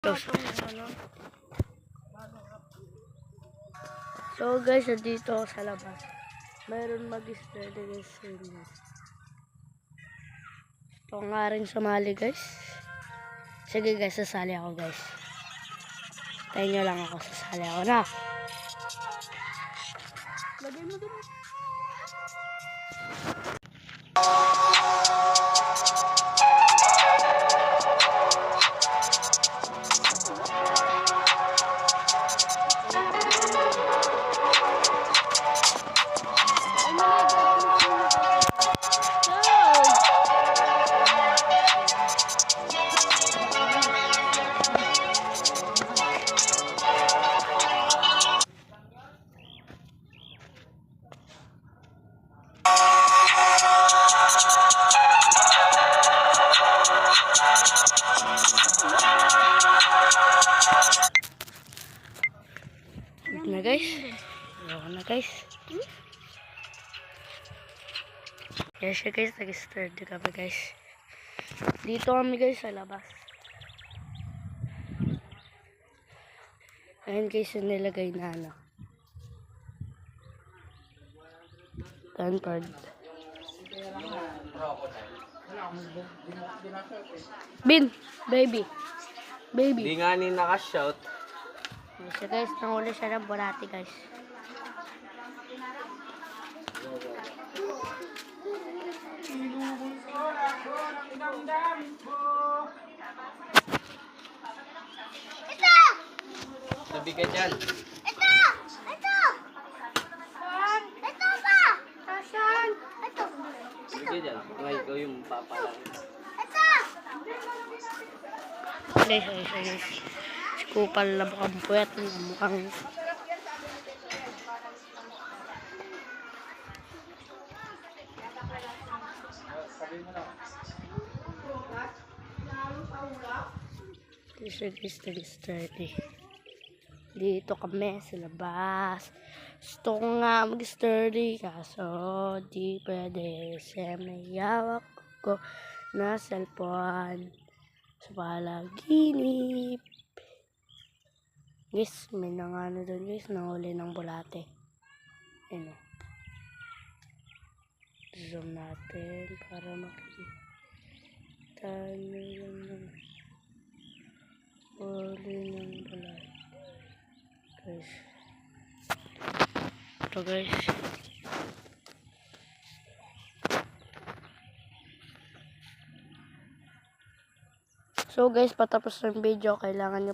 So guys, dito ako sa labas. Mayroon mag-spread guys. Ito nga rin sumali guys. Sige guys, sasali ako guys. Tayo nyo lang ako, sasali ako na. Lagay mo din. Na guys. Ayoko na guys. Yes guys, nag-start kami guys. Dito kami guys sa labas. Ayan guys yung nilagay na ano. Stanford. Bin, baby. Baby. Hindi nga ni nakashout. So guys, nanguli siya ng burati guys. Sabi ka dyan. Ito! Ito! Ito pa! Asan? Ito! Sabi ka dyan. Ngayon ikaw yung papalang. Ito! Guys. Kupal na mukhang puwet. Mukhang... Guys, dito kami sa labas. Gusto ko nga mag-sturdy kaso di pwede kasi may hawak ko na cellphone sa palaginip. Guys, may nangano doon guys, nahuli ng bulate. Ano? Zoom natin para makita nyo lang. Huli ng bulate. Guys. Ito guys. So guys, patapos ng video, kailangan nyo